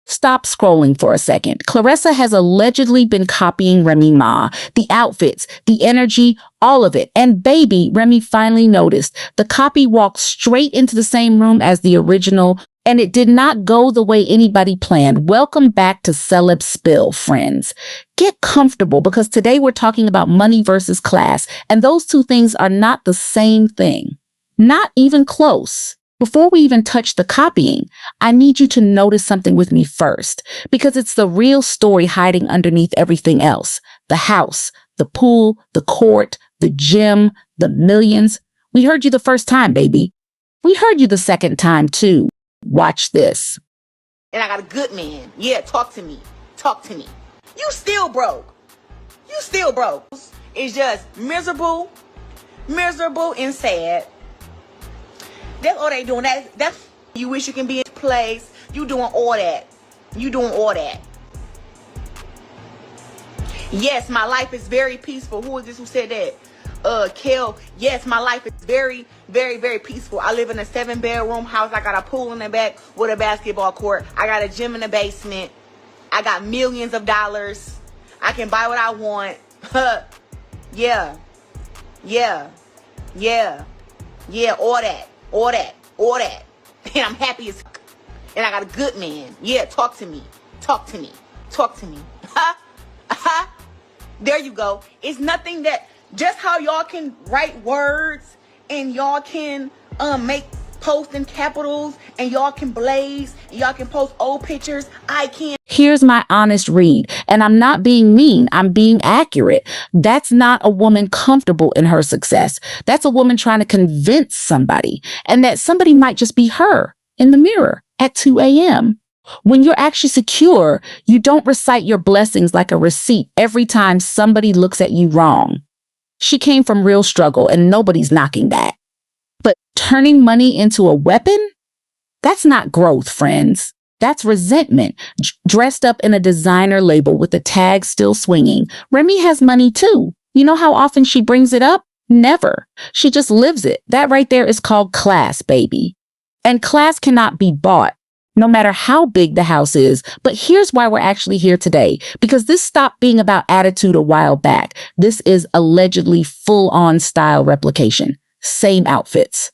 Stop scrolling for a second. Claressa has allegedly been copying Remy Ma. The outfits, the energy, all of it. And baby, Remy finally noticed. The copy walked straight into the same room as the original, and it did not go the way anybody planned. Welcome back to Celeb Spill, friends. Get comfortable because today we're talking about money versus class, and those two things are not the same thing. Not even close. Before we even touch the copying, I need you to notice something with me first, because it's the real story hiding underneath everything else. The house, the pool, the court, the gym, the millions. We heard you the first time, baby. We heard you the second time, too. Watch this. And I got a good man. Yeah, talk to me. Talk to me. You still broke. You still broke. It's just miserable and sad. That's all they doing. That's you wish you can be in place. You doing all that. You doing all that. Yes, my life is very peaceful. Who is this who said that? Kel. Yes, my life is very, very, very peaceful. I live in a 7-bedroom house. I got a pool in the back with a basketball court. I got a gym in the basement. I got millions of dollars. I can buy what I want. Yeah. All that. And I'm happy as fuck. And I got a good man. Yeah, talk to me. There you go. It's nothing that, just how y'all can write words and y'all can make posts in capitals and y'all can blaze and y'all can post old pictures. I can't. Here's my honest read, and I'm not being mean, I'm being accurate. That's not a woman comfortable in her success. That's a woman trying to convince somebody, and that somebody might just be her in the mirror at 2 a.m. When you're actually secure, you don't recite your blessings like a receipt every time somebody looks at you wrong. She came from real struggle, and nobody's knocking that. But turning money into a weapon? That's not growth, friends. That's resentment, dressed up in a designer label with the tag still swinging. Remy has money too. You know how often she brings it up? Never. She just lives it. That right there is called class, baby. And class cannot be bought, no matter how big the house is. But here's why we're actually here today, because this stopped being about attitude a while back. This is allegedly full-on style replication. Same outfits,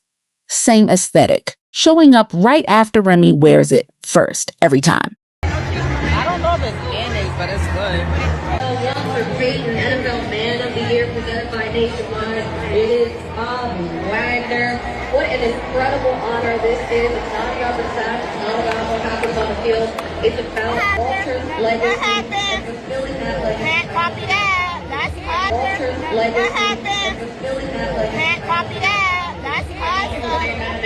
same aesthetic, showing up right after Remy wears it first, every time. I don't know if it's mayonnaise, but it's good. One for Creighton NFL Man of the Year presented by Nationwide. It is Bob Wagner. What an incredible honor this is. It's not about the stats. It's not about what happens on the field. It's about Walter's legacy and fulfilling that legacy. Can't copy that. That's awesome. Walter's legacy and fulfilling that legacy. Can't copy that. That's awesome.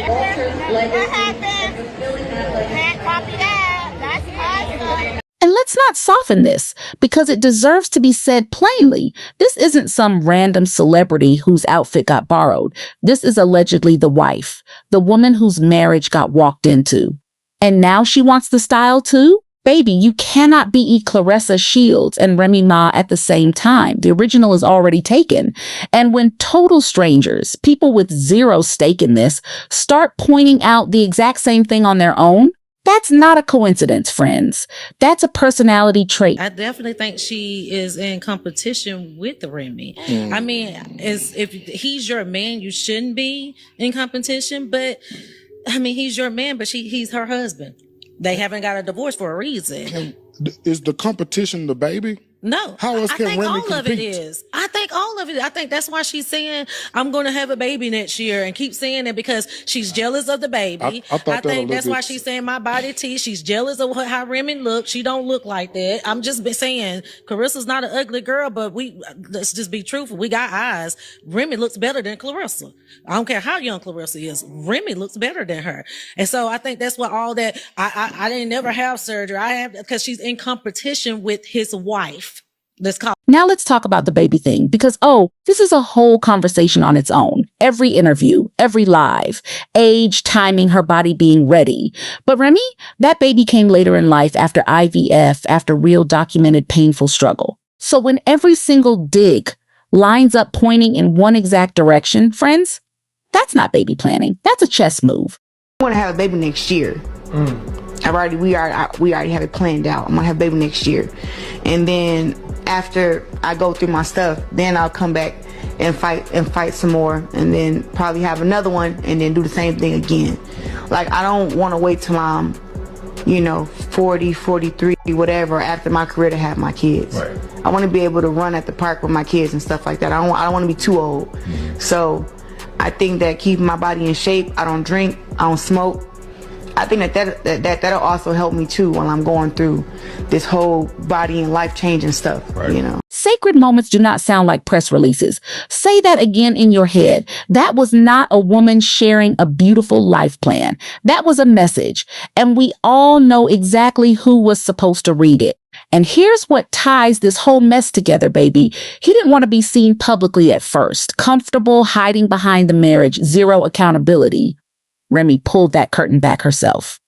Walter's legacy and fulfilling that legacy. Can't copy that. That's awesome. And let's not soften this, because it deserves to be said plainly. This isn't some random celebrity whose outfit got borrowed. This is allegedly the wife, the woman whose marriage got walked into. And now she wants the style too? Baby, you cannot be Claressa Shields and Remy Ma at the same time. The original is already taken. And when total strangers, people with zero stake in this, start pointing out the exact same thing on their own, that's not a coincidence, friends. That's a personality trait. I definitely think she is in competition with Remy. I mean, if he's your man, you shouldn't be in competition. But I mean, he's your man, but he's her husband. They haven't got a divorce for a reason. Is the competition the baby? No, How else can Remy all of it compete? is. I think all of it. I think that's why she's saying, I'm going to have a baby next year, and keep saying it because she's jealous of the baby. I think that's why she's saying my body T. She's jealous of how Remy looks. She don't look like that. I'm just saying, Claressa's not an ugly girl, but let's just be truthful. We got eyes. Remy looks better than Claressa. I don't care how young Claressa is. Remy looks better than her. And so I think that's what all that, I didn't never have surgery. I have, because she's in competition with his wife. Now let's talk about the baby thing, because, this is a whole conversation on its own. Every interview, every live, age, timing, her body being ready. But Remy, that baby came later in life after IVF, after real documented painful struggle. So when every single dig lines up pointing in one exact direction, friends, that's not baby planning. That's a chess move. I want to have a baby next year. we already have it planned out. I'm gonna have a baby next year, and then after I go through my stuff, then I'll come back and fight some more, and then probably have another one, and then do the same thing again. Like, I don't want to wait till I'm 40, 43, whatever, after my career to have my kids. Right. I want to be able to run at the park with my kids and stuff like that. I don't want to be too old. So I think that keeping my body in shape, I don't drink, I don't smoke, I think that'll also help me too while I'm going through this whole body and life changing stuff, Right. Sacred moments do not sound like press releases. Say that again in your head. That was not a woman sharing a beautiful life plan. That was a message. And we all know exactly who was supposed to read it. And here's what ties this whole mess together, baby. He didn't want to be seen publicly at first. Comfortable hiding behind the marriage, zero accountability. Remy pulled that curtain back herself.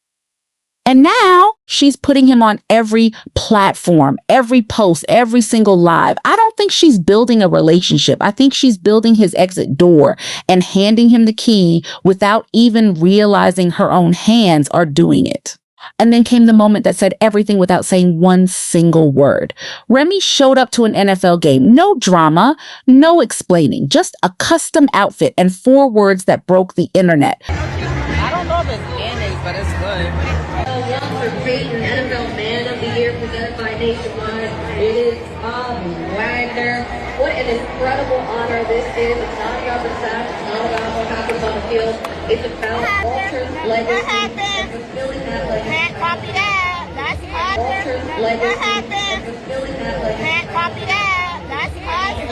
And now she's putting him on every platform, every post, every single live. I don't think she's building a relationship. I think she's building his exit door and handing him the key without even realizing her own hands are doing it. And then came the moment that said everything without saying one single word. Remy showed up to an NFL game. No drama, no explaining, just a custom outfit and 4 words that broke the internet. I don't know if it's mayonnaise, but it's good. One for Peyton, NFL Man of the Year, presented by Nationwide. It is Wagner. What an incredible honor this is. It's not about the stats. It's not about what happens on the field. It's about Walter's legacy and fulfilling that legacy. Can't copy that. That's Walter's awesome. legacy and fulfilling that legacy. Can't copy that. That's awesome.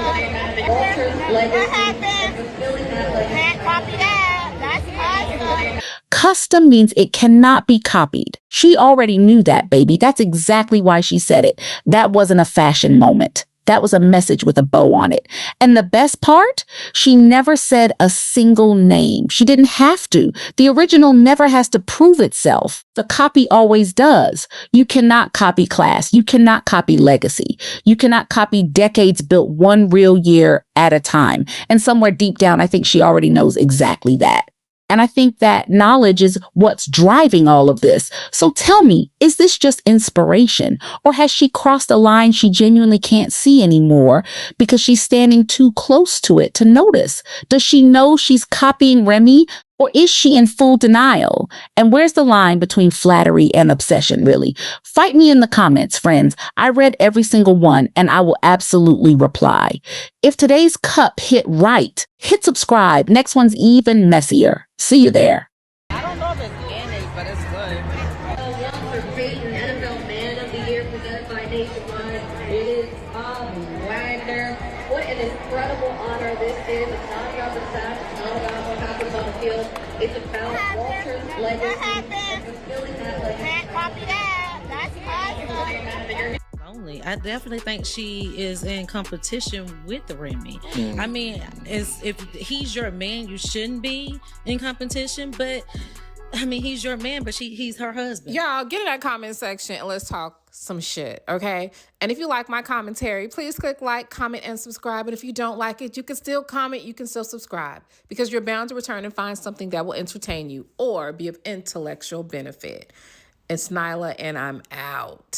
Walter's legacy and fulfilling that legacy. Can't copy that. That's awesome. Custom means it cannot be copied. She already knew that, baby. That's exactly why she said it. That wasn't a fashion moment. That was a message with a bow on it. And the best part, she never said a single name. She didn't have to. The original never has to prove itself. The copy always does. You cannot copy class. You cannot copy legacy. You cannot copy decades built one real year at a time. And somewhere deep down, I think she already knows exactly that. And I think that knowledge is what's driving all of this. So tell me, is this just inspiration? Or has she crossed a line she genuinely can't see anymore because she's standing too close to it to notice? Does she know she's copying Remy? Or is she in full denial? And where's the line between flattery and obsession, really? Fight me in the comments, friends. I read every single one, and I will absolutely reply. If today's cup hit right, hit subscribe. Next one's even messier. See you there. I don't know if it's mayonnaise, but it's good. One for Peyton, NFL Man of the Year, presented by Nationwide. It is Wagner. What an incredible honor this is. It's not about the stats. It's not about what happens on the field. It's about Walter's legacy and fulfilling that legacy. Can't copy that. That's awesome. Only. I definitely think she is in competition with Remy. I mean, if he's your man, you shouldn't be in competition, but I mean, he's your man, but he's her husband. Y'all, get in that comment section and let's talk some shit, okay? And if you like my commentary, please click like, comment, and subscribe. And if you don't like it, you can still comment, you can still subscribe, because you're bound to return and find something that will entertain you or be of intellectual benefit. It's Nyla, and I'm out.